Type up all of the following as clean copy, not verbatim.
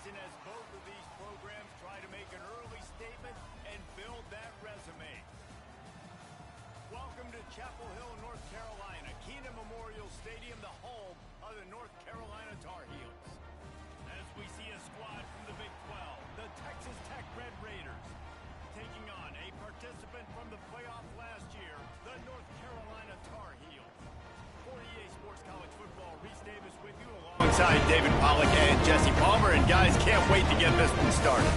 season as both of these programs try to make an early statement and build that resume. Welcome to Chapel Hill, North Carolina, Keenan Memorial Stadium, the home of the North Carolina Tar Heels. As we see a squad from the Big 12, the Texas Tech Red Raiders, taking on a participant from the playoff last year, the North Carolina Tar Heels. For EA Sports College Football, Reese Davis with you alongside David Pollack and Jesse Palmer. And guys, can't wait to get this one started.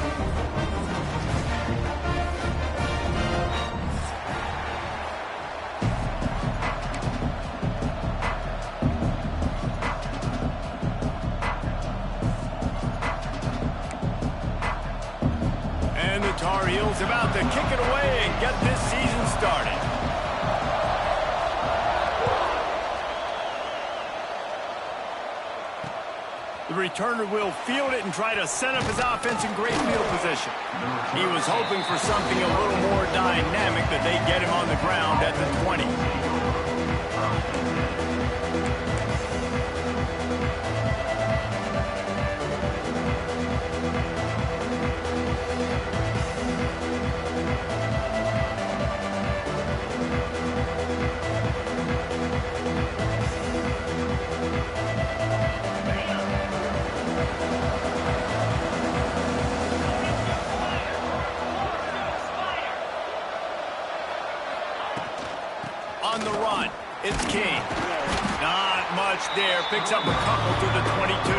And the Tar Heels about to kick it away and get this season started. The returner will field it and try to set up his offense in great field position. He was hoping for something a little more dynamic, that they get him on the ground at the 20. On the run, it's King. Not much there. Picks up a couple to the 22.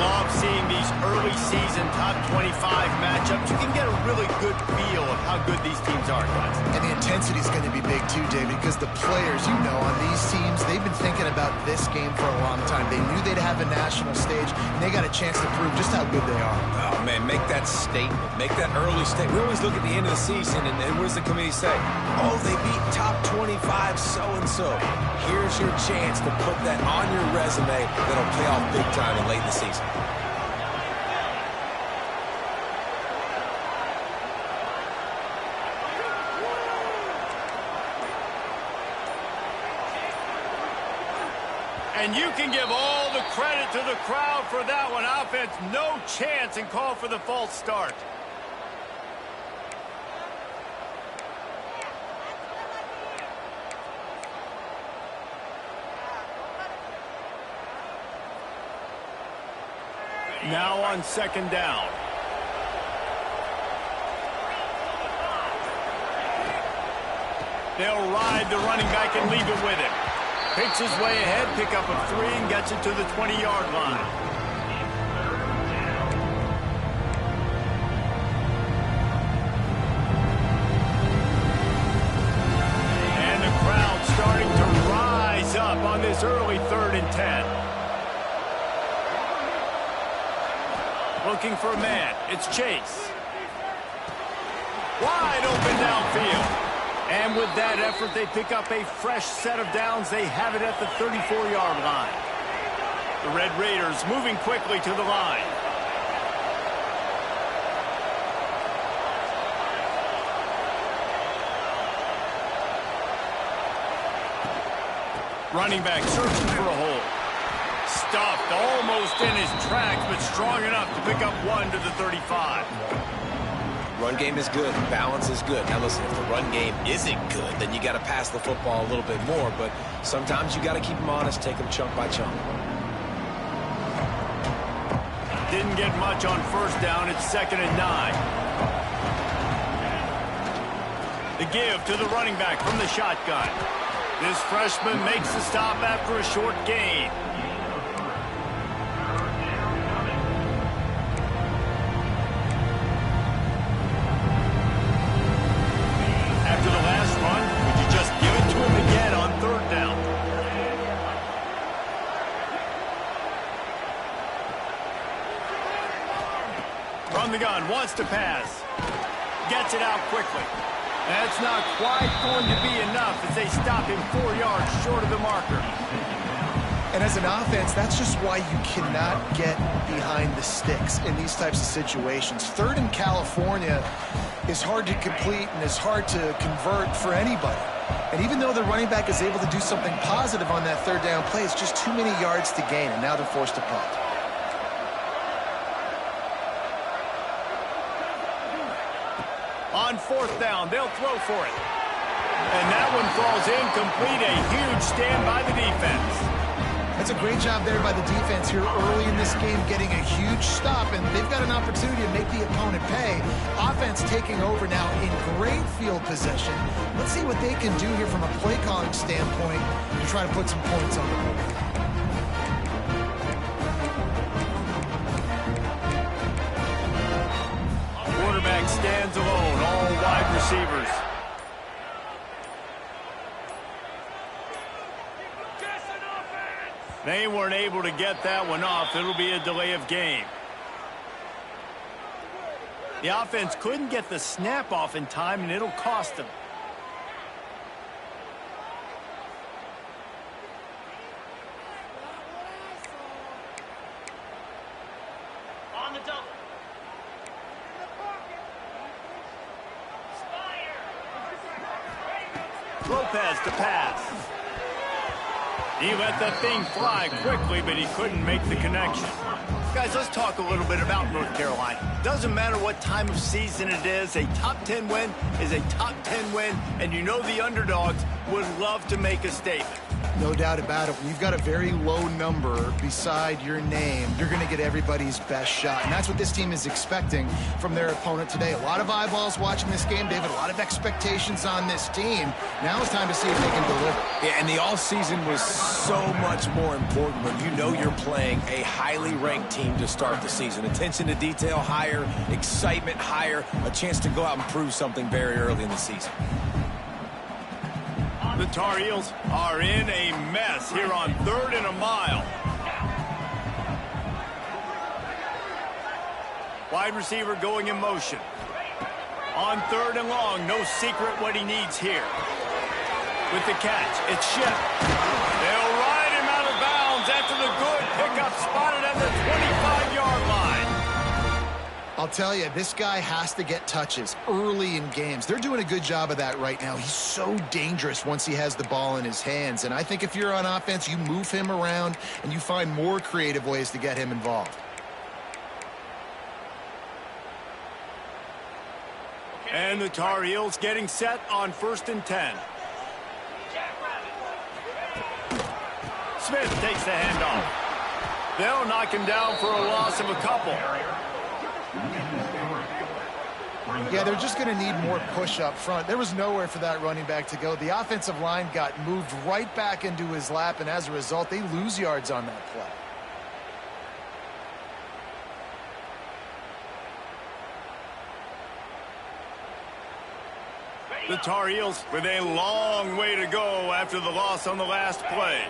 Love seeing these early season top 25 matchups. You can get a really good feel of how good these teams are, guys. And the intensity is going to be big too, David, because the players, you know, on these teams, they've been thinking about this game for a long time. They knew they'd have a national stage, and they got a chance to prove just how good they are. Oh, man, make that statement. Make that early statement. We always look at the end of the season, and what does the committee say? Oh, they beat top 25 so-and-so. Here's your chance to put that on your resume that'll pay off big time in late in the season. And you can give all the credit to the crowd for that one. Offense, no chance, and call for the false start. Now on second down. They'll ride the running back and leave it with him. Picks his way ahead, pick up a 3, and gets it to the 20-yard line. And the crowd starting to rise up on this early 3rd and 10. Looking for a man. It's Chase. Wide open downfield. And with that effort, they pick up a fresh set of downs. They have it at the 34-yard line. The Red Raiders moving quickly to the line. Running back searching for a hole. Stuffed almost in his tracks, but strong enough to pick up 1 to the 35. Run game is good. Balance is good. Now, listen, if the run game isn't good, then you got to pass the football a little bit more. But sometimes you got to keep them honest, take them chunk by chunk. Didn't get much on first down. It's 2nd and 9. The give to the running back from the shotgun. This freshman makes the stop after a short gain. After the last run, would you just give it to him again on 3rd down? From the gun, wants to pass. Gets it out quickly. That's not quite going to be enough as they stop him 4 yards short of the marker. And as an offense, that's just why you cannot get behind the sticks in these types of situations. 3rd in California is hard to complete and is hard to convert for anybody. And even though the running back is able to do something positive on that 3rd down play, it's just too many yards to gain, and now they're forced to punt. 4th down. They'll throw for it. And that one falls incomplete. A huge stand by the defense. That's a great job there by the defense here early in this game, getting a huge stop, and they've got an opportunity to make the opponent pay. Offense taking over now in great field possession. Let's see what they can do here from a play calling standpoint to try to put some points on the board. Quarterback stands alone, all wide receivers. They weren't able to get that one off. It'll be a delay of game. The offense couldn't get the snap off in time, and it'll cost them. On the double. Lopez to pass. He let that thing fly quickly, but he couldn't make the connection. Guys, let's talk a little bit about North Carolina. Doesn't matter what time of season it is, a top 10 win is a top 10 win, and you know the underdogs would love to make a statement. No doubt about it. When you've got a very low number beside your name, you're going to get everybody's best shot. And that's what this team is expecting from their opponent today. A lot of eyeballs watching this game, David. A lot of expectations on this team. Now it's time to see if they can deliver. Yeah, and the all-season was so much more important when you know you're playing a highly ranked team to start the season. Attention to detail higher, excitement higher, a chance to go out and prove something very early in the season. The Tar Heels are in a mess here on 3rd and a mile. Wide receiver going in motion. On 3rd and long, no secret what he needs here. With the catch, it's Shep. They'll ride him out of bounds after the good pickup spotted at the 25-yard line. I'll tell you, this guy has to get touches early in games. They're doing a good job of that right now. He's so dangerous once he has the ball in his hands. And I think if you're on offense, you move him around and you find more creative ways to get him involved. And the Tar Heels getting set on 1st and 10. Smith takes the handoff. They'll knock him down for a loss of a couple. Yeah, they're just going to need more push up front. There was nowhere for that running back to go. The offensive line got moved right back into his lap, and as a result, they lose yards on that play. The Tar Heels with a long way to go after the loss on the last play.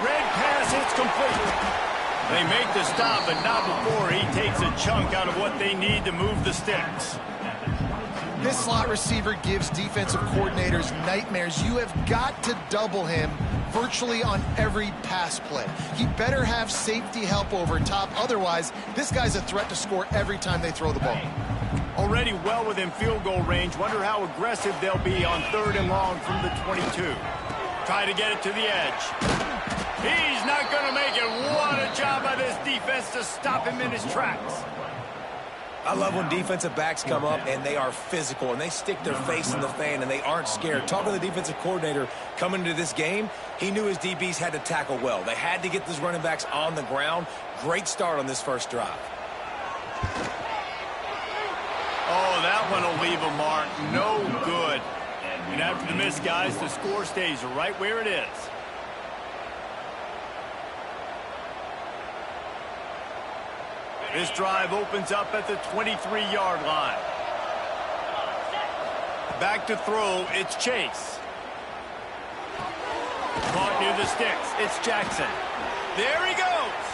Red pass, it's complete. They make the stop, but not before he takes a chunk out of what they need to move the sticks. This slot receiver gives defensive coordinators nightmares. You have got to double him virtually on every pass play. He better have safety help over top. Otherwise, this guy's a threat to score every time they throw the ball. Already well within field goal range. Wonder how aggressive they'll be on 3rd and long from the 22. Try to get it to the edge. He's not going to make it. What a job by this defense to stop him in his tracks. I love when defensive backs come up and they are physical and they stick their face in the fan and they aren't scared. Talking to the defensive coordinator coming into this game, he knew his DBs had to tackle well. They had to get those running backs on the ground. Great start on this first drive. Oh, that one will leave a mark. No good. And after the miss, guys, the score stays right where it is. This drive opens up at the 23-yard line. Back to throw, it's Chase. Caught near the sticks, it's Jackson. There he goes.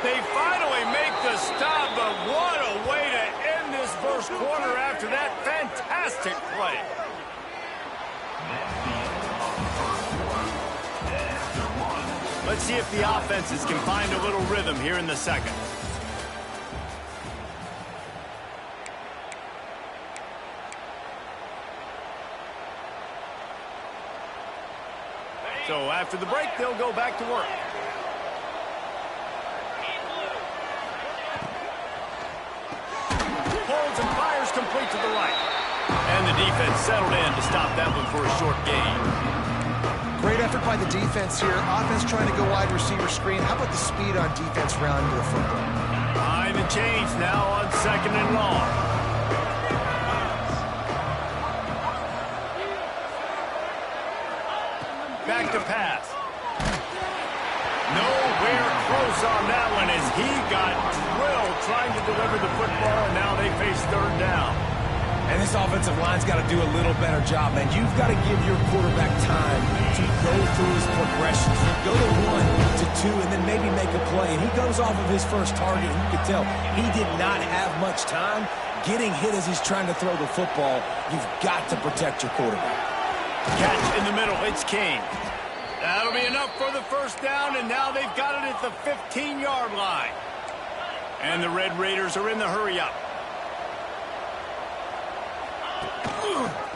They finally make the stop, but what a way to end this first quarter after that fantastic play. Let's see if the offenses can find a little rhythm here in the second. So after the break, they'll go back to work. Holds and fires complete to the right. And the defense settled in to stop that one for a short gain. Great effort by the defense here. Offense trying to go wide receiver screen. How about the speed on defense rounding to the football? Behind the chains now on 2nd and long. Back to pass. Nowhere close on that one as he got drilled trying to deliver the football, and now they face 3rd down. And this offensive line's got to do a little better job, man. You've got to give your quarterback time to go through his progressions. Go to 1 to 2 and then maybe make a play. And he goes off of his first target. You can tell he did not have much time getting hit as he's trying to throw the football. You've got to protect your quarterback. Catch in the middle. It's Kane. That'll be enough for the 1st down, and now they've got it at the 15-yard line. And the Red Raiders are in the hurry-up.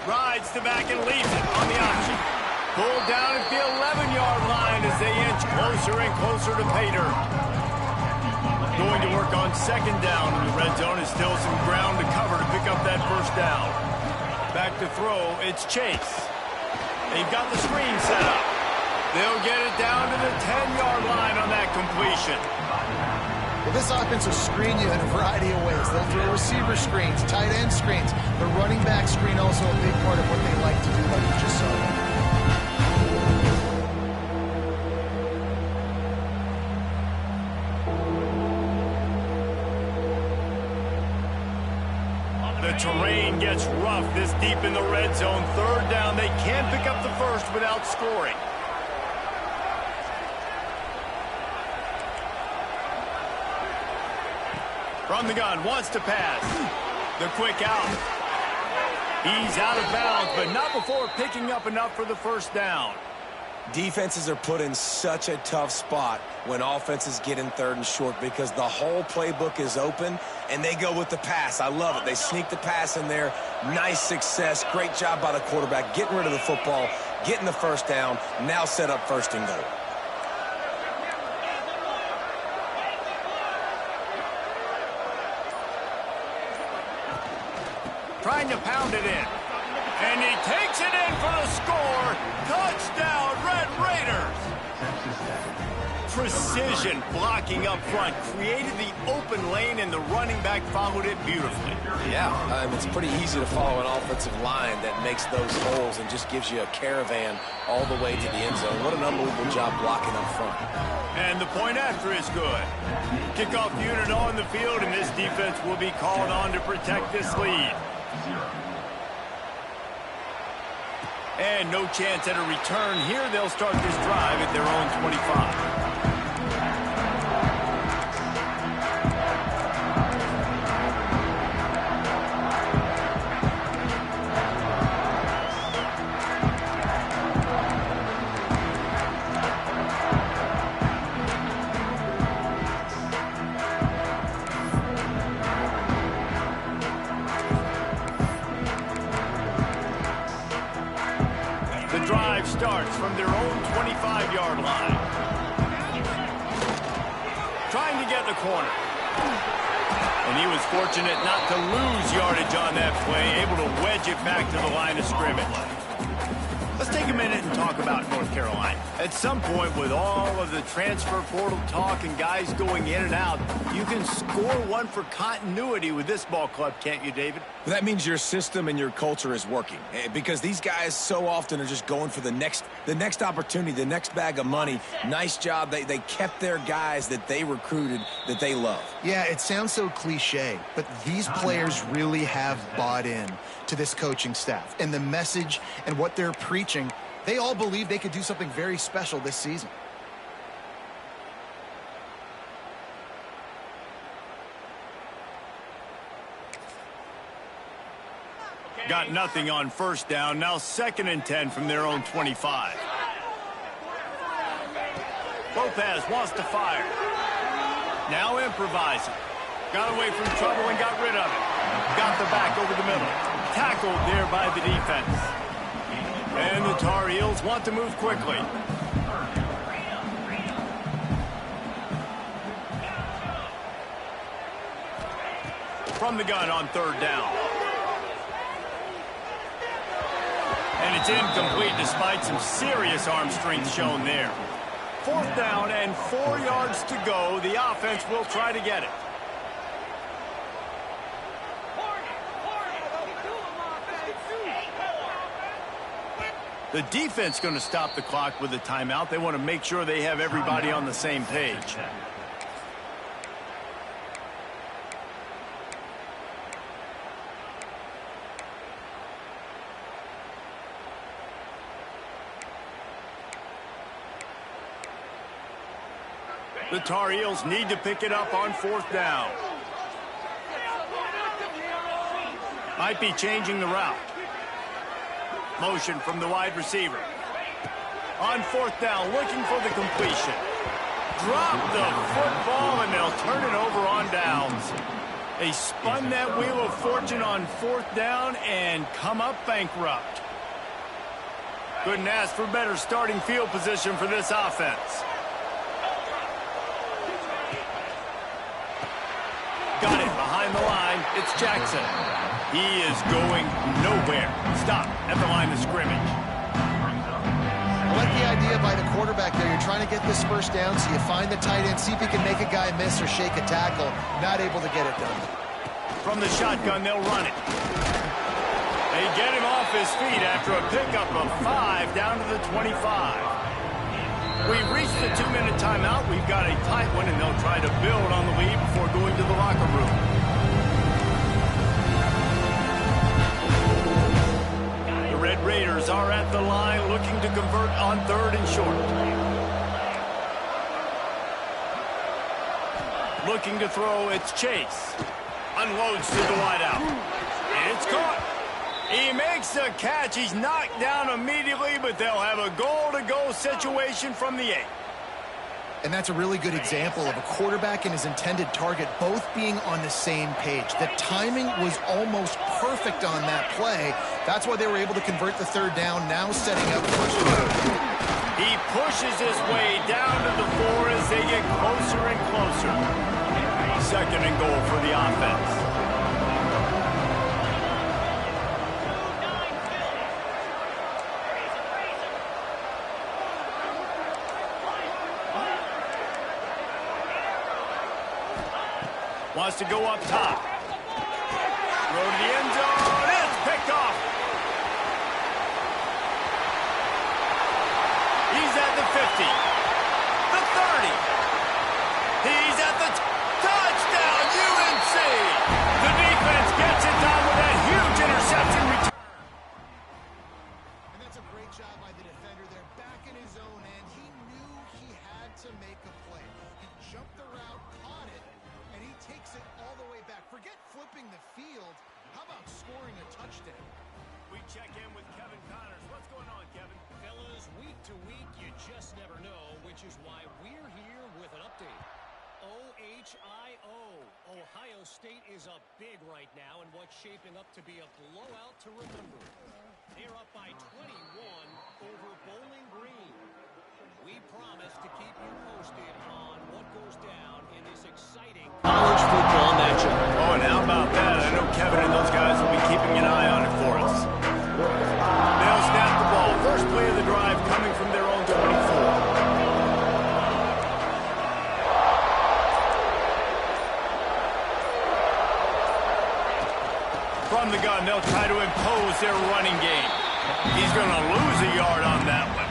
Rides to back and leaves it on the option. Pulled down at the 11-yard line as they inch closer and closer to pay dirt. Going to work on 2nd down in the red zone. Is still some ground to cover to pick up that 1st down. Back to throw, it's Chase. They've got the screen set up. They'll get it down to the 10-yard line on that completion. Well, this offense will screen you in a variety of ways. They'll throw receiver screens, tight end screens. The running back screen also a big part of what they like to do, like you just saw. The terrain gets rough this deep in the red zone. 3rd down. They can't pick up the 1st without scoring. From the gun, wants to pass. The quick out. He's out of bounds, but not before picking up enough for the 1st down. Defenses are put in such a tough spot when offenses get in 3rd and short because the whole playbook is open, and they go with the pass. I love it. They sneak the pass in there. Nice success. Great job by the quarterback getting rid of the football, getting the 1st down, now set up 1st and goal. Trying to pound it in. And he takes it in for the score. Touchdown, Red Raiders. Precision blocking up front. Created the open lane, and the running back followed it beautifully. Yeah, it's pretty easy to follow an offensive line that makes those holes and just gives you a caravan all the way to the end zone. What an unbelievable job blocking up front. And the point after is good. Kickoff unit on the field, and this defense will be called on to protect this lead. And no chance at a return here. They'll start this drive at their own 25. Starts from their own 25-yard line. Trying to get the corner. And he was fortunate not to lose yardage on that play, able to wedge it back to the line of scrimmage. Let's take a minute and talk about North Carolina. At some point, with all of the transfer portal talk and guys going in and out, you can score one for continuity with this ball club, can't you, David? That means your system and your culture is working, because these guys so often are just going for the next opportunity, the next bag of money. Nice job. They kept their guys that they recruited, that they love. Yeah, it sounds so cliche, but these players really have bought in to this coaching staff and the message and what they're preaching. They all believe they could do something very special this season. Got nothing on 1st down. Now 2nd and 10 from their own 25. Lopez wants to fire. Now improvising. Got away from trouble and got rid of it. Got the back over the middle. Tackled there by the defense. And the Tar Heels want to move quickly. From the gun on third down. And it's incomplete despite some serious arm strength shown there. Fourth down and 4 yards to go. The offense will try to get it. The defense going to stop the clock with a timeout. They want to make sure they have everybody on the same page. The Tar Heels need to pick it up on fourth down. Might be changing the route. Motion from the wide receiver. On fourth down, looking for the completion. Drop the football, and they'll turn it over on downs. They spun that wheel of fortune on fourth down and come up bankrupt. Couldn't ask for better starting field position for this offense. Got it behind the line. It's Jackson. He is going nowhere. Stop at the line of scrimmage. I like the idea by the quarterback there. You're trying to get this first down, so you find the tight end, see if he can make a guy miss or shake a tackle. Not able to get it done. From the shotgun, they'll run it. They get him off his feet after a pickup of 5 down to the 25. We've reached the 2-minute timeout. We've got a tight one, and they'll try to build on the lead before going to the locker room. The Red Raiders are at the line looking to convert on third and short. Looking to throw, it's Chase. Unloads to the wideout. It's caught. He makes the catch. He's knocked down immediately, but they'll have a goal-to-go situation from the 8. And that's a really good example of a quarterback and his intended target both being on the same page. The timing was almost perfect on that play. That's why they were able to convert the third down, now setting up first down. He pushes his way down to the 4 as they get closer and closer. Second and goal for the offense. Wants to go up top. Throw to the end zone. It's picked off. He's at the 50. The 30. He's at the touchdown, UNC. The defense gets it done with that huge interception return. And that's a great job by the defender there, back in his own end. He knew he had to make a play. He jumped the route, caught it, and he takes it all the way back. Forget flipping the field. How about scoring a touchdown? We check in with Kevin Connors. What's going on, Kevin? Fellas, week to week, you just never know, which is why we're here with an update. OHIO. Ohio State is up big right now in what's shaping up to be a blowout to remember. They're up by 21 over Bowling Green. We promise to keep you posted on what goes down in this exciting college football matchup. Oh, and how about that? I know Kevin and those guys will be keeping an eye on it for us. They'll snap the ball. First play of the drive coming from their own 24. From the gun, they'll try to impose their running game. He's going to lose a yard on that one.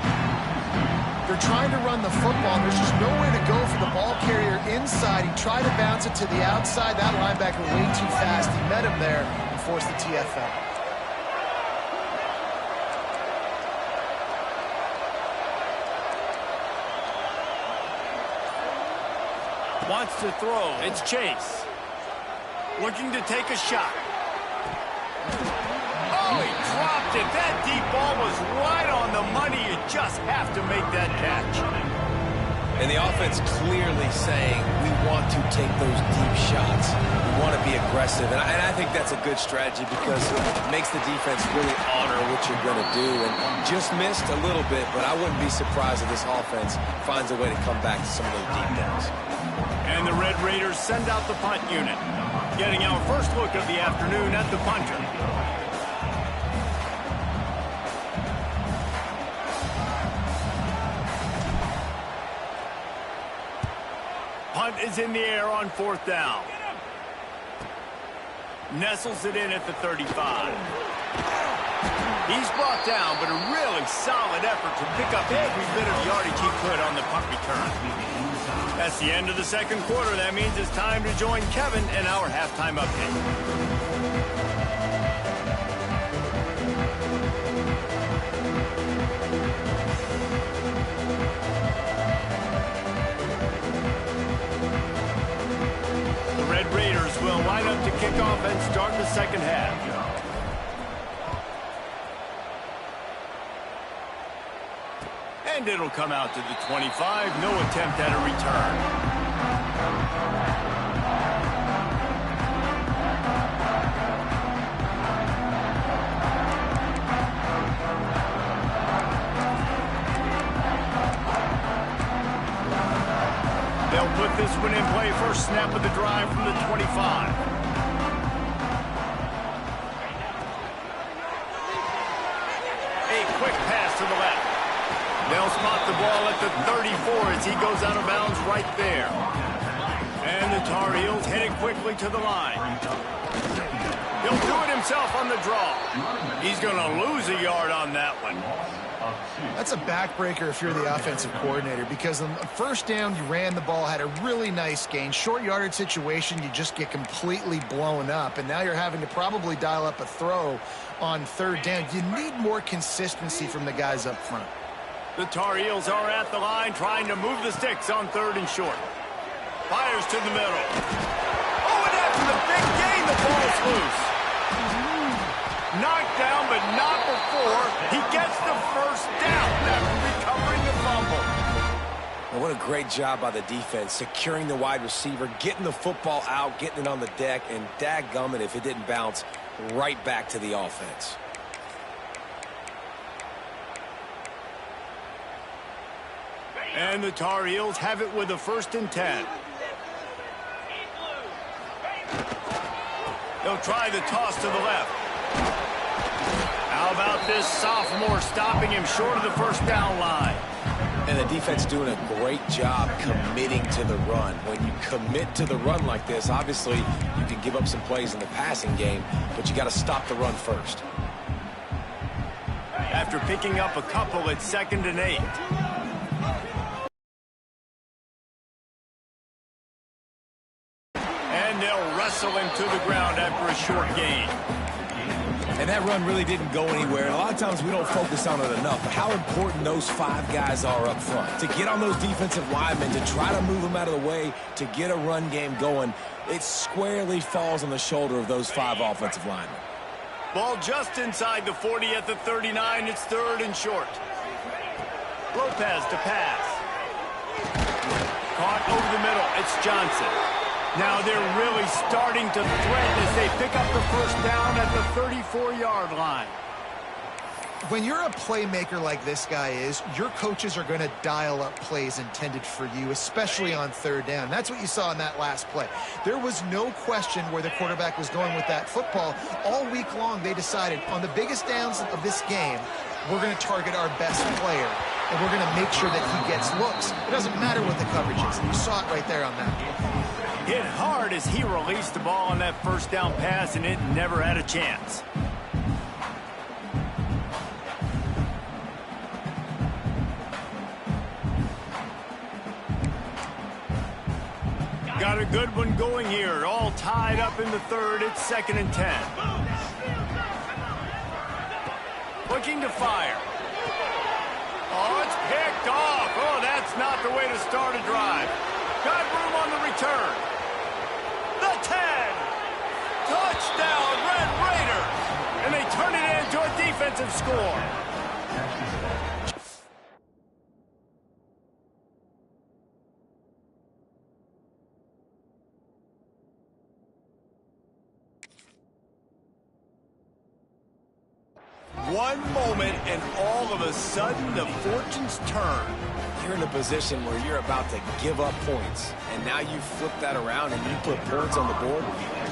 They're trying to run the football. There's just nowhere to go for the ball carrier inside. He tried to bounce it to the outside. That linebacker way too fast. He met him there and forced the TFL. Wants to throw. It's Chase. Looking to take a shot. Oh, he dropped it. That deep ball was right on the money. You just have to make that catch. And the offense clearly saying, we want to take those deep shots. We want to be aggressive, and I think that's a good strategy because it makes the defense really honor what you're going to do. And just missed a little bit, but I wouldn't be surprised if this offense finds a way to come back to some of those deep downs. And the Red Raiders send out the punt unit. Getting our first look of the afternoon at the punter. Punt is in the air on 4th down. Nestles it in at the 35. He's brought down, but a really solid effort to pick up every bit of yardage he could on the punt return. That's the end of the second quarter. That means it's time to join Kevin in our halftime update. Will line up to kick off and start the second half. And it'll come out to the 25. No attempt at a return. They'll put this one in play. First snap of the drive from the 25. A quick pass to the left. They'll spot the ball at the 34 as he goes out of bounds right there. And the Tar Heels headed quickly to the line. He'll do it himself on the draw. He's going to lose a yard on that one. That's a backbreaker if you're the offensive coordinator, because on the first down, you ran the ball, had a really nice gain. Short yardage situation, you just get completely blown up, and now you're having to probably dial up a throw on 3rd down. You need more consistency from the guys up front. The Tar Heels are at the line trying to move the sticks on 3rd and short. Fires to the middle. Oh, and after the big gain, the ball's loose. Knocked down, but not before he gets the first down after recovering the fumble. Well, what a great job by the defense, securing the wide receiver, getting the football out, getting it on the deck, and dadgummit if it didn't bounce right back to the offense. And the Tar Heels have it with a 1st and 10. They'll try the toss to the left. How about this sophomore stopping him short of the first down line? And the defense doing a great job committing to the run. When you commit to the run like this, obviously you can give up some plays in the passing game, but you got to stop the run first. After picking up a couple, it's 2nd and 8. And they'll wrestle him to the ground after a short gain. And that run really didn't go anywhere. And a lot of times we don't focus on it enough. But how important those 5 guys are up front. To get on those defensive linemen, to try to move them out of the way, to get a run game going, it squarely falls on the shoulder of those 5 offensive linemen. Ball just inside the 40 at the 39. It's 3rd and short. Lopez to pass. Caught over the middle. It's Johnson. Now they're really starting to threaten as they pick up the first down at the 34-yard line. When you're a playmaker like this guy is, your coaches are going to dial up plays intended for you, especially on 3rd down. That's what you saw in that last play. There was no question where the quarterback was going with that football. All week long, they decided on the biggest downs of this game, we're going to target our best player, and we're going to make sure that he gets looks. It doesn't matter what the coverage is. You saw it right there on that play. Hit hard as he released the ball on that first down pass, and it never had a chance. Got a good one going here. All tied up in the 3rd. It's 2nd and 10. Looking to fire. Oh, it's picked off. Oh, that's not the way to start a drive. Got room on the return. The 10. Touchdown, Red Raiders. And they turn it into a defensive score. one moment, and all of a sudden, the fortunes turn. You're in a position where you're about to give up points, and now you flip that around and you put points on the board.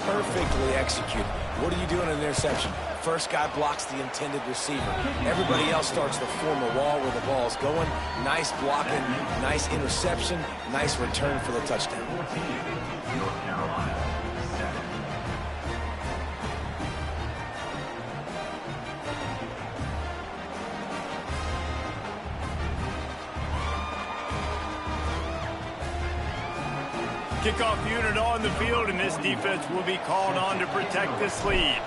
Perfectly executed. What do you do in an interception? First guy blocks the intended receiver. Everybody else starts to form a wall where the ball's going. Nice blocking, nice interception, nice return for the touchdown. Kickoff unit on the field, and this defense will be called on to protect this lead.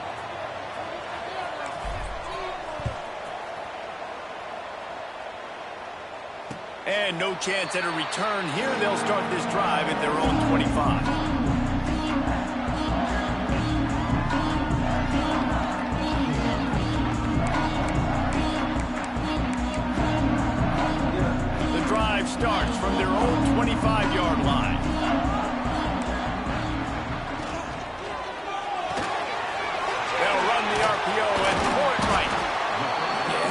And no chance at a return here. They'll start this drive at their own 25. The drive starts from their own 25-yard line.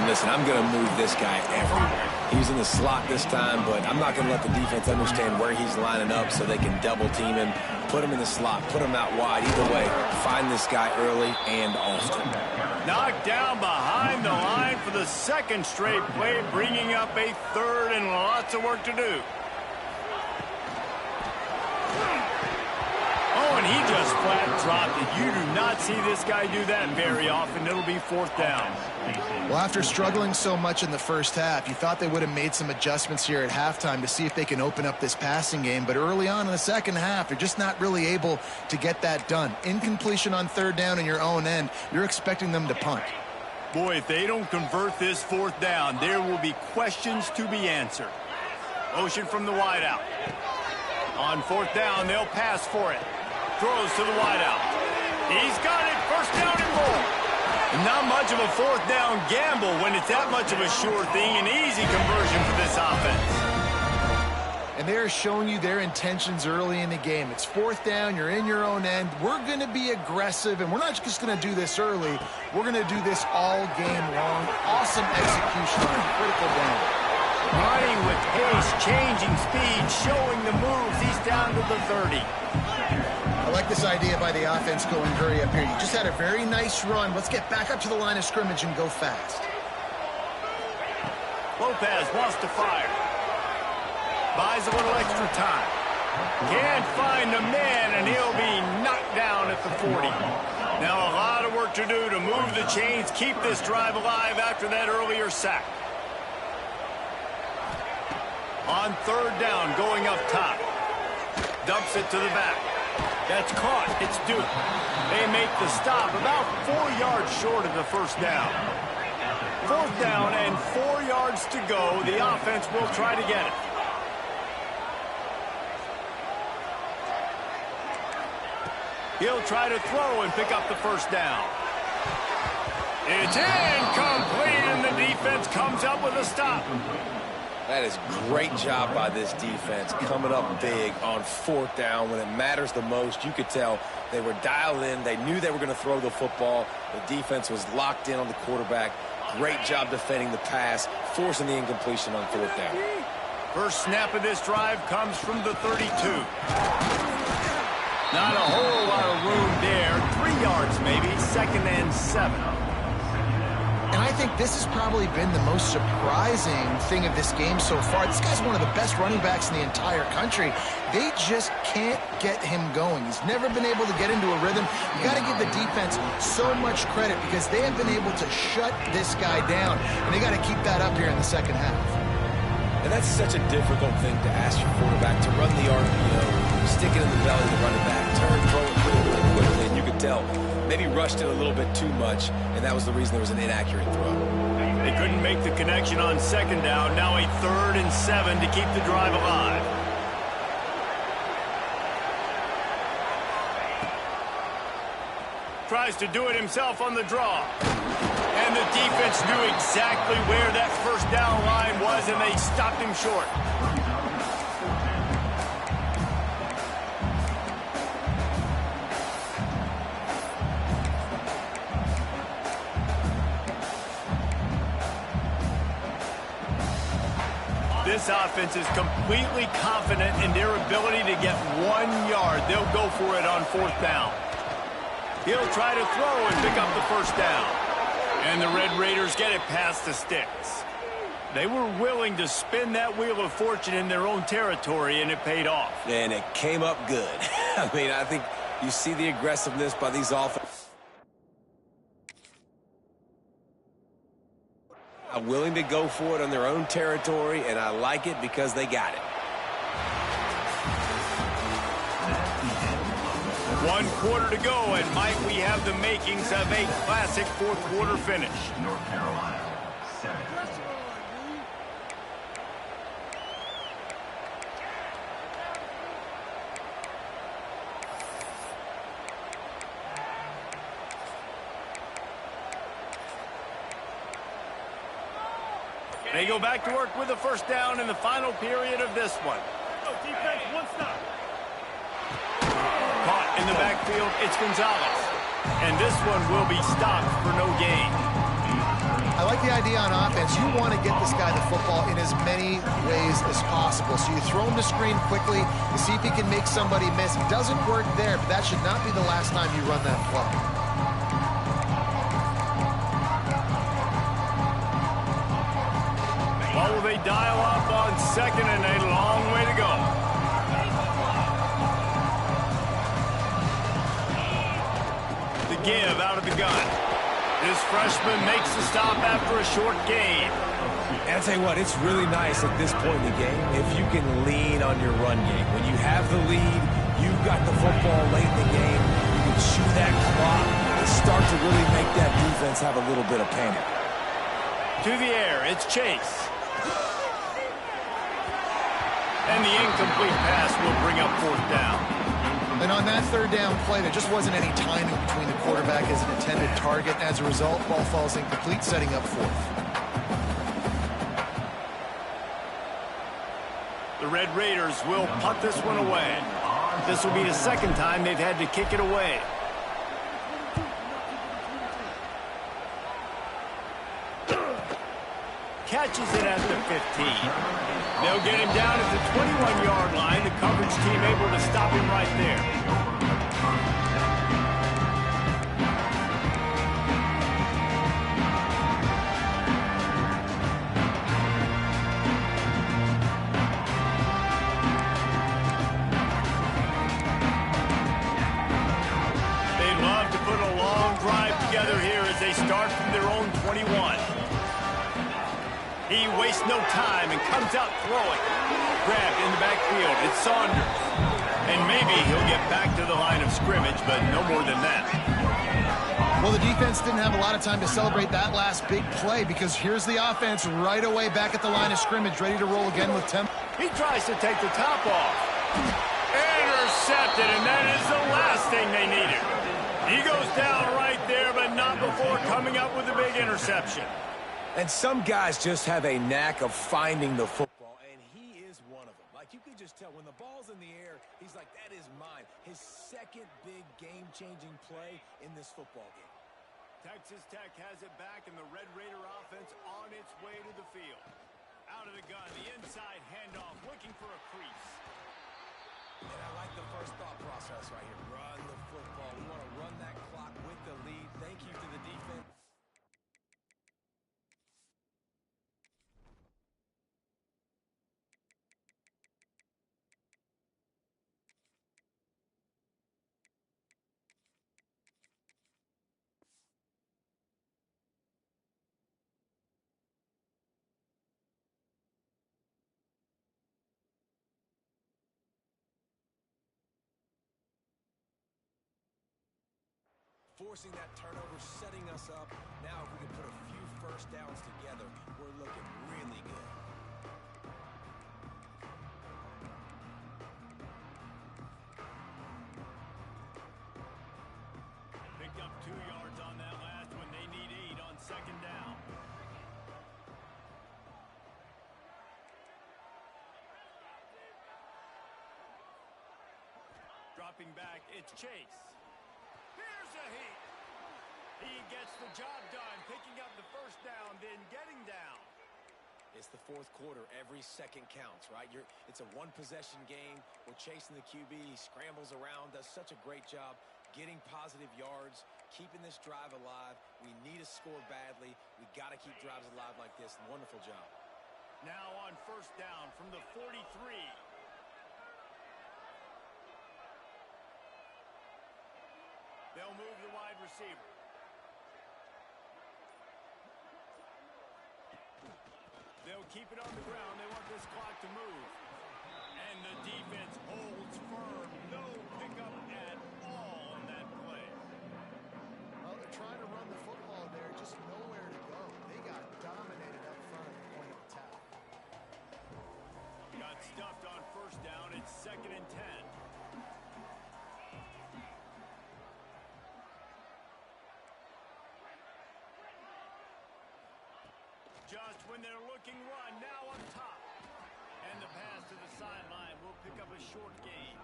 Listen, I'm going to move this guy everywhere. He's in the slot this time, but I'm not going to let the defense understand where he's lining up so they can double team him, put him in the slot, put him out wide. Either way, find this guy early and often. Knocked down behind the line for the second straight play, bringing up a third and lots of work to do. Oh, and he just flat dropped it. You do not see this guy do that very often. It'll be fourth down. Well, after struggling so much in the first half, you thought they would have made some adjustments here at halftime to see if they can open up this passing game. But early on in the second half, they're just not really able to get that done. Incompletion on third down in your own end, you're expecting them to punt. Boy, if they don't convert this fourth down, there will be questions to be answered. Motion from the wideout. On fourth down, they'll pass for it. Throws to the wideout. He's got it. First down and goal. Not much of a fourth down gamble when it's that much of a sure thing. An easy conversion for this offense. And they're showing you their intentions early in the game. It's fourth down. You're in your own end. We're going to be aggressive, and we're not just going to do this early. We're going to do this all game long. Awesome execution on a critical down. Running with pace, changing speed, showing the moves. He's down to the 30. I like this idea by the offense going hurry up here. You just had a very nice run. Let's get back up to the line of scrimmage and go fast. Lopez wants to fire. Buys a little extra time. Can't find the man, and he'll be knocked down at the 40. Now a lot of work to do to move the chains, keep this drive alive after that earlier sack. On third down, going up top. Dumps it to the back. That's caught. It's Duke. They make the stop about 4 yards short of the first down. Fourth down and 4 yards to go. The offense will try to get it. He'll try to throw and pick up the first down. It's incomplete, and the defense comes up with a stop. That is great job by this defense, coming up big on fourth down when it matters the most. You could tell they were dialed in. They knew they were going to throw the football. The defense was locked in on the quarterback. Great job defending the pass, forcing the incompletion on fourth down. First snap of this drive comes from the 32. Not a whole lot of room there. 3 yards maybe, 2nd and 7. And I think this has probably been the most surprising thing of this game so far. This guy's one of the best running backs in the entire country. They just can't get him going. He's never been able to get into a rhythm. You got to give the defense so much credit because they have been able to shut this guy down. And they got to keep that up here in the second half. And that's such a difficult thing to ask your quarterback, to run the RPO, stick it in the belly of the running back, turn, throw it really quickly, and you could tell maybe rushed it a little bit too much, and that was the reason there was an inaccurate throw. They couldn't make the connection on second down. Now a 3rd and 7 to keep the drive alive. Tries to do it himself on the draw. And the defense knew exactly where that first down line was, and they stopped him short. This offense is completely confident in their ability to get 1 yard. They'll go for it on 4th down. He'll try to throw and pick up the 1st down. And the Red Raiders get it past the sticks. They were willing to spin that wheel of fortune in their own territory, and it paid off. And it came up good. I mean, I think you see the aggressiveness by these offenses. Willing to go for it on their own territory, and I like it because they got it. 1 quarter to go, and Mike, we have the makings of a classic 4th quarter finish. North Carolina, 7. They go back to work with a 1st down in the final period of this one. Defense, 1 stop. Caught in the backfield, it's Gonzalez. And this one will be stopped for no gain. I like the idea on offense. You want to get this guy the football in as many ways as possible. So you throw him to screen quickly to see if he can make somebody miss. It doesn't work there, but that should not be the last time you run that play. What will they dial up on 2nd and a long way to go? The give out of the gun. This freshman makes the stop after a short gain. And I'll tell you what, it's really nice at this point in the game if you can lean on your run game. When you have the lead, you've got the football late in the game, you can chew that clock and start to really make that defense have a little bit of panic. To the air, it's Chase. And the incomplete pass will bring up 4th down. And on that 3rd down play, there just wasn't any timing between the quarterback as an intended target. As a result, ball falls incomplete, setting up 4th. The Red Raiders will punt this one away. This will be the 2nd time they've had to kick it away. Catches it at the 15. They'll get him down at the 21-yard line. The coverage team able to stop him right there. They love to put a long drive together here as they start from their own 21. He wastes no time and comes out throwing. Grabbed in the backfield. It's Saunders. And maybe he'll get back to the line of scrimmage, but no more than that. Well, the defense didn't have a lot of time to celebrate that last big play because here's the offense right away back at the line of scrimmage, ready to roll again with tempo. He tries to take the top off. Intercepted, and that is the last thing they needed. He goes down right there, but not before coming up with a big interception. And some guys just have a knack of finding the football, and he is one of them. Like, you can just tell when the ball's in the air, he's like, that is mine. His 2nd big game-changing play in this football game. Texas Tech has it back, and the Red Raider offense on its way to the field. Out of the gun, the inside handoff, looking for a crease. And I like the first thought process right here. Run the football. We want to run that clock with the lead. Thank you to the defense. Forcing that turnover, setting us up. Now if we can put a few 1st downs together, we're looking really good. Picked up 2 yards on that last one. They need 8 on 2nd down. Dropping back, it's Chase. Here's a heat. He gets the job done, picking up the 1st down, then getting down. It's the fourth quarter. Every second counts, right? It's a one-possession game. We're chasing the QB. He scrambles around, does such a great job getting positive yards, keeping this drive alive. We need a score badly. We got to keep drives alive like this. Wonderful job. Now on first down from the 43. They'll move the wide receiver. They'll keep it on the ground. They want this clock to move. And the defense holds firm. No pickup at all on that play. Well, they're trying to run the football there. Just nowhere to go. They got dominated up front at the point of attack. Got stuffed on first down. It's 2nd and 10. Just when they're looking run, now on top. And the pass to the sideline will pick up a short gain.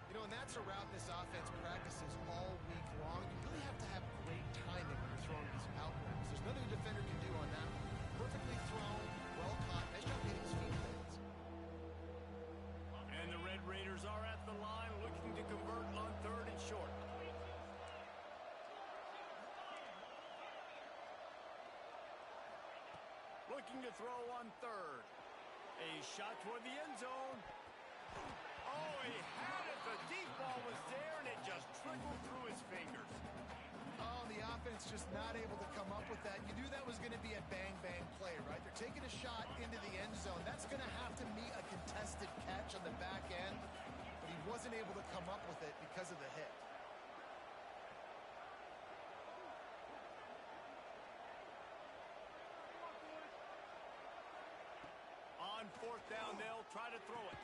You know, and that's a route this offense practices all week long. You really have to have great timing when you're throwing these out routes. There's nothing a defender can do on that one. Perfectly thrown, well caught. Nice job getting his feet planted. And the Red Raiders are at the line looking to convert on 3rd and short. Looking to throw on 3rd. A shot toward the end zone. Oh, he had it. The deep ball was there, and it just trickled through his fingers. Oh, the offense just not able to come up with that. You knew that was going to be a bang-bang play, right? They're taking a shot into the end zone. That's going to have to meet a contested catch on the back end, but he wasn't able to come up with it because of the hit. On 4th down, they'll try to throw it.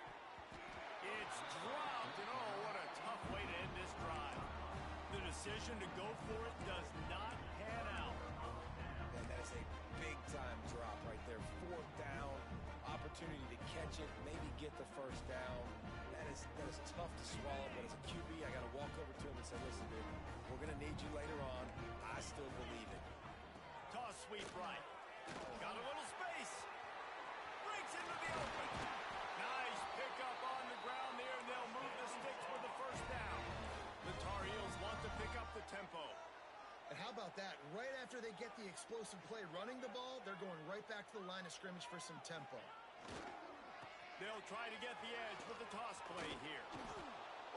It's dropped, and oh, what a tough way to end this drive. The decision to go for it does not pan out. And that is a big-time drop right there. 4th down, opportunity to catch it, maybe get the first down. That is tough to swallow, but as a QB, I got to walk over to him and say, listen, dude, we're going to need you later on. I still believe it. Toss sweep right. Got a little space. Breaks into the open. Nice pickup on the ground there, and they'll move the sticks for the first down. The Tar Heels want to pick up the tempo. And how about that? Right after they get the explosive play running the ball, they're going right back to the line of scrimmage for some tempo. They'll try to get the edge with the toss play here.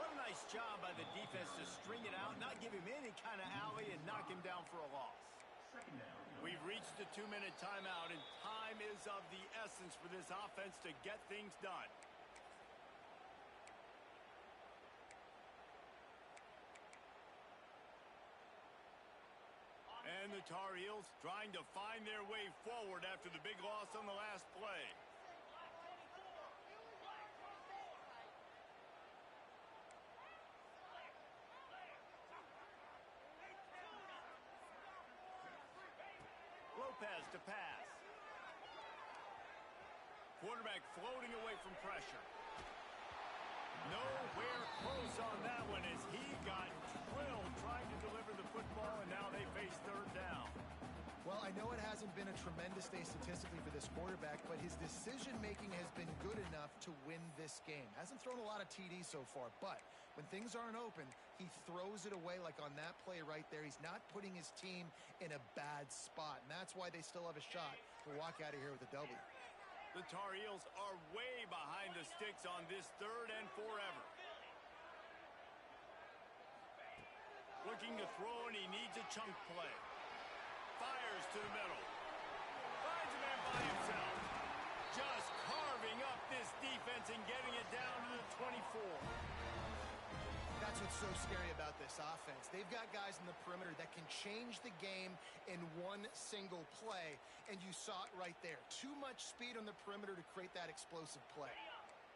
What a nice job by the defense to string it out, not give him any kind of alley, and knock him down for a loss. We've reached the 2-minute timeout, and time is of the essence for this offense to get things done. And the Tar Heels trying to find their way forward after the big loss on the last play. Lopez to pass. Quarterback floating away from pressure. Nowhere close on that one as he got drilled trying to deliver the football, and now they face 3rd down. Well, I know it hasn't been a tremendous day statistically for this quarterback, but his decision-making has been good enough to win this game. Hasn't thrown a lot of TDs so far, but when things aren't open, he throws it away like on that play right there. He's not putting his team in a bad spot, and that's why they still have a shot to walk out of here with a W. The Tar Heels are way behind the sticks on this 3rd and forever. Looking to throw, and he needs a chunk play. Fires to the middle. Finds a man by himself. Just carving up this defense and getting it down to the 24. That's what's so scary about this offense. They've got guys in the perimeter that can change the game in one single play, and you saw it right there. Too much speed on the perimeter to create that explosive play.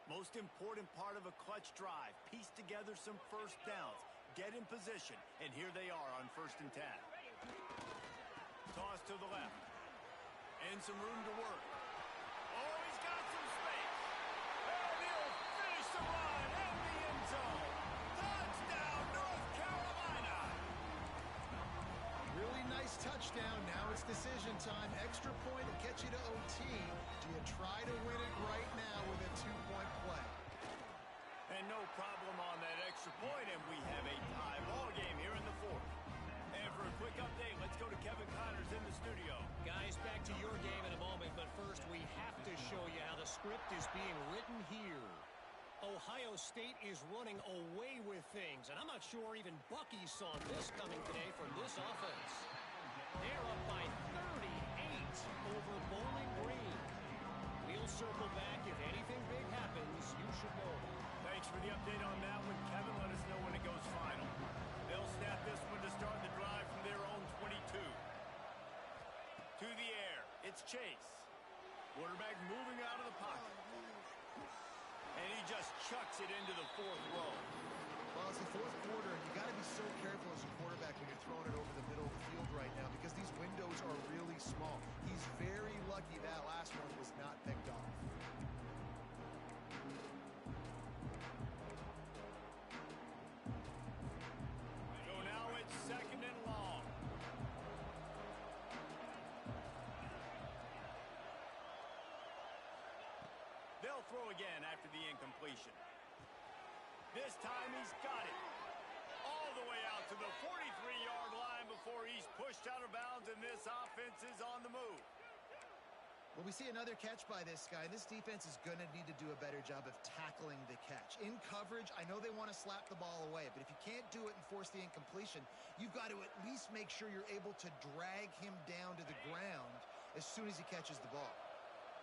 Most important part of a clutch drive. Piece together some first downs. Get in position, and here they are on 1st and 10. Toss to the left. And some room to work. Oh, he's got some space. And he'll finish the run in the end zone. Touchdown, North Carolina. Really nice touchdown. Now it's decision time. Extra point will get you to OT. Do you try to win it right now with a 2-point play? And no problem on that extra point, and we have a tie ball game here in the fourth. And for a quick update, let's go to Kevin Connors in the studio. Guys, back to your game in a moment, but first we have to show you how the script is being written here. Ohio State is running away with things, and I'm not sure even Bucky saw this coming today from this offense. They're up by 38 over Bowling Green. We'll circle back. If anything big happens, you should know. Thanks for the update on that one, Kevin. Let us know when it goes final. They'll snap this one to start the drive from their own 22. To the air, it's Chase. Quarterback moving out of the pocket. And he just chucks it into the fourth row. Well, it's the fourth quarter, and you got to be so careful as a quarterback when you're throwing it over the middle of the field right now because these windows are really small. He's very lucky that last one was not picked off. So now it's second and long. They'll throw again after the incompletion. This time he's got it. All the way out to the 43-yard line before he's pushed out of bounds, and this offense is on the move. Well, we see another catch by this guy. This defense is going to need to do a better job of tackling the catch. In coverage, I know they want to slap the ball away, but if you can't do it and force the incompletion, you've got to at least make sure you're able to drag him down to the ground as soon as he catches the ball.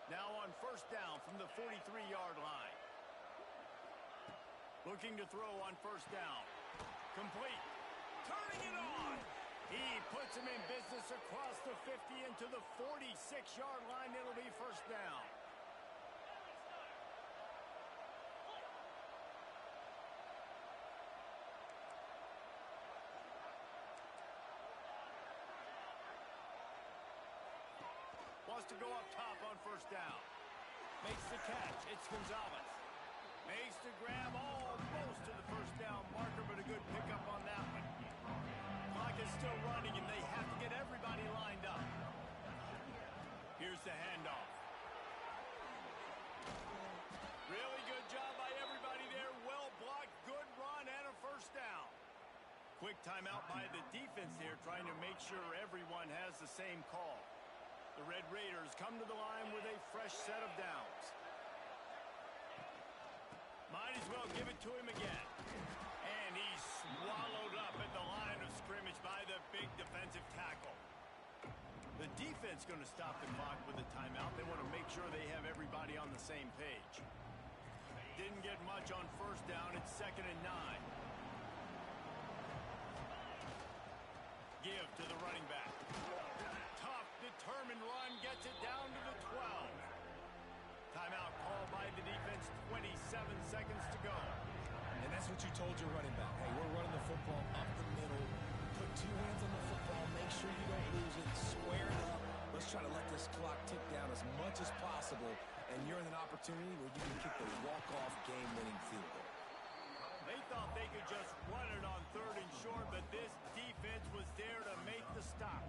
Now on first down from the 43-yard line. Looking to throw on first down. Complete. Turning it on. He puts him in business across the 50 into the 46-yard line. It'll be first down. Wants to go up top on first down. Makes the catch. It's Gonzalez. Makes the grab almost to the first down marker, but a good pickup on that one. Clock is still running, and they have to get everybody lined up. Here's the handoff. Really good job by everybody there. Well blocked, good run, and a first down. Quick timeout by the defense there, trying to make sure everyone has the same call. The Red Raiders come to the line with a fresh set of downs. Might as well give it to him again. And he's swallowed up at the line of scrimmage by the big defensive tackle. The defense going to stop the clock with a timeout. They want to make sure they have everybody on the same page. Didn't get much on first down. It's 2nd and 9. Give to the running back. Tough, determined run. Gets it down to the 12. Timeout called by the defense. 27 seconds to go. And that's what you told your running back. Hey, we're running the football up the middle. Put two hands on the football. Make sure you don't lose it. Square it up. Let's try to let this clock tick down as much as possible. And you're in an opportunity where you can kick the walk-off game-winning field goal. They thought they could just run it on 3rd and short, but this defense was there to make the stop.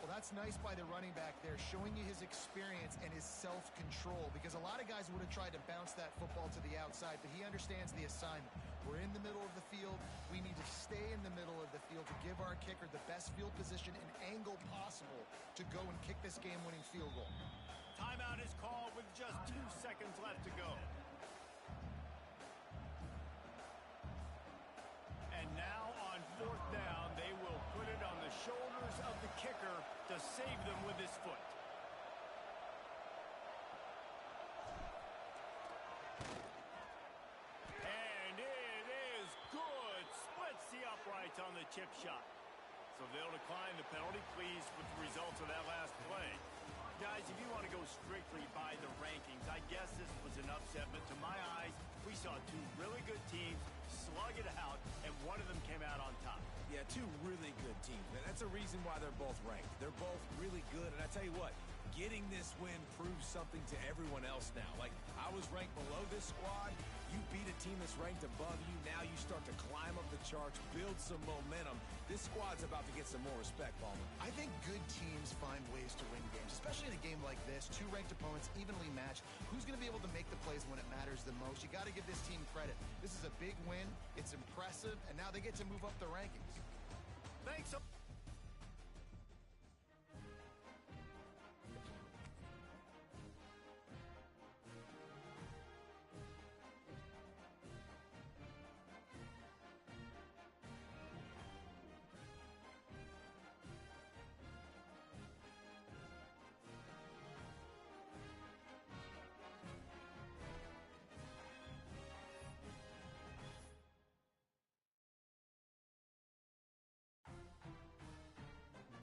Well, that's nice by the running back there, showing you his experience and his self-control, because a lot of guys would have tried to bounce that football to the outside, but he understands the assignment. We're in the middle of the field. We need to stay in the middle of the field to give our kicker the best field position and angle possible to go and kick this game-winning field goal. Timeout is called with just 2 seconds left to go. And now on 4th down, they will put it on the shoulders of the kicker to save them with his foot. And it is good. Splits the uprights on the chip shot. So they'll decline the penalty. Pleased with the results of that last play. Guys, if you want to go strictly by the rankings, I guess this was an upset, but to my eyes, we saw two really good teams slug it out, and one of them came out on top. Yeah, two really good teams, and that's a reason why they're both ranked. They're both really good, and I tell you what, getting this win proves something to everyone else now. Like, I was ranked below this squad. You beat a team that's ranked above you. Now you start to climb up the chart. Sharks build some momentum. This squad's about to get some more respect, Palmer. I think good teams find ways to win games, especially in a game like this. Two ranked opponents, evenly matched. Who's going to be able to make the plays when it matters the most? You got to give this team credit. This is a big win. It's impressive, and now they get to move up the rankings. Thanks.